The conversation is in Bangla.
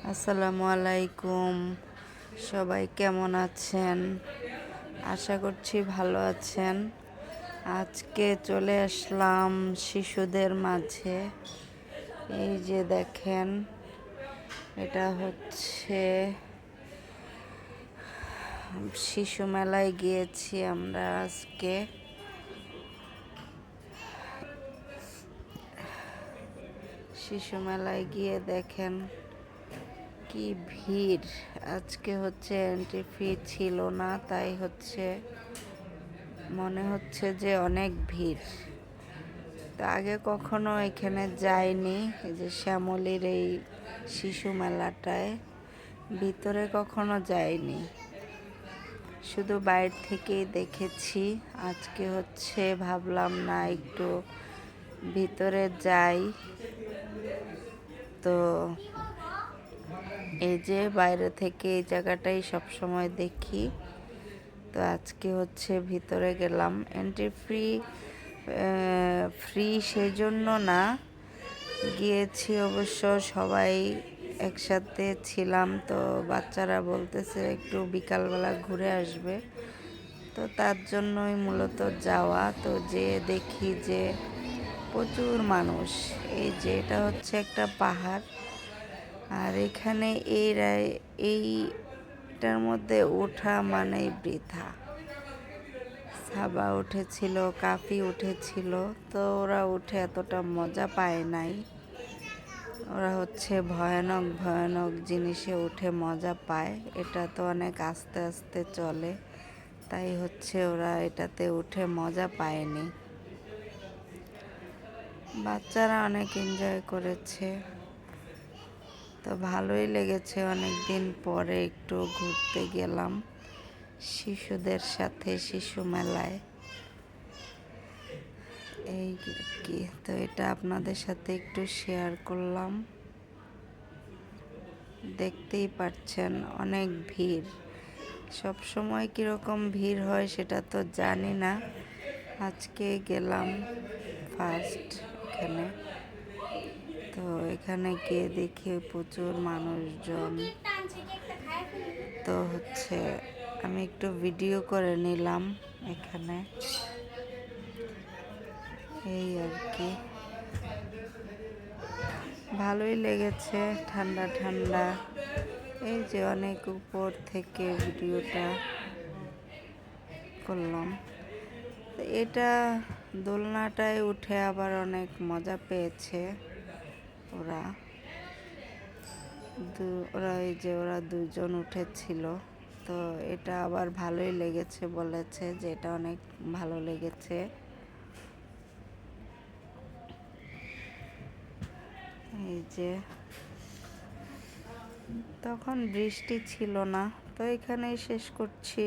আসসালামু আলাইকুম। সবাই কেমন আছেন? আশা করছি ভালো আছেন। আজকে চলে আসলাম শিশুদের মাঝে। এই যে দেখেন, এটা হচ্ছে শিশু মেলায় গিয়েছি আমরা আজকে। শিশু মেলায় গিয়ে দেখেন কি ভিড়। আজকে হচ্ছে এন্ট্রি ফি ছিল না, তাই মনে হচ্ছে যে অনেক ভিড়। তো আগে কখনো এখানে যাইনি, এই যে শ্যামলীর এই শিশু মেলাটায় ভিতরে কখনো যাইনি, শুধু বাইরে থেকেই দেখেছি। আজকে ভাবলাম না একটু ভিতরে যাই। তো এই যে বাইরে থেকে এই জায়গাটাই সবসময় দেখি, তো আজকে ভিতরে গেলাম। এন্ট্রি ফ্রি সেই জন্য না, গিয়েছি অবশ্য সবাই একসাথে ছিলাম। তো বাচ্চারা বলতেছে একটু বিকালবেলা ঘুরে আসবে, তো তার জন্যই মূলত যাওয়া। তো যে দেখি যে প্রচুর মানুষ। এই যে এটা হচ্ছে একটা পাহাড়, আর এখানে এইটার মধ্যে ওঠা মানেই বৃথা। সাবা উঠেছিল, কাফি উঠেছিল, তো ওরা উঠে এতটা মজা পায় নাই। ওরা ভয়ানক ভয়ানক জিনিসে উঠে মজা পায়। এটা তো অনেক আস্তে আস্তে চলে, তাই ওরা এটাতে উঠে মজা পায়নি। বাচ্চারা অনেক এনজয় করেছে, তো ভালোই লেগেছে। অনেক দিন পরে একটু ঘুরতে গেলাম শিশুদের সাথে শিশু মেলায়, এই কি। তো এটা আপনাদের সাথে একটু শেয়ার করলাম। দেখতেই পাচ্ছেন অনেক ভিড়। সব সময় কীরকম ভিড় হয় সেটা তো জানি না, আজকে গেলাম ফার্স্ট এখানে। তো এখানে গিয়ে দেখি প্রচুর মানুষজন। তো আমি একটু ভিডিও করে নিলাম এখানে, এই আর কি। ভালোই লেগেছে, ঠান্ডা ঠান্ডা। এই যে অনেক উপর থেকে ভিডিওটা করলাম। এটা দোলনাটায় উঠে আবার অনেক মজা পেয়েছে ওরা। ওরা দুজন উঠেছিল, তো এটা আবার ভালোই লেগেছে, বলেছে যে এটা অনেক ভালো লেগেছে। এই যে তখন বৃষ্টি ছিল না, তো এখানেই শেষ করছি।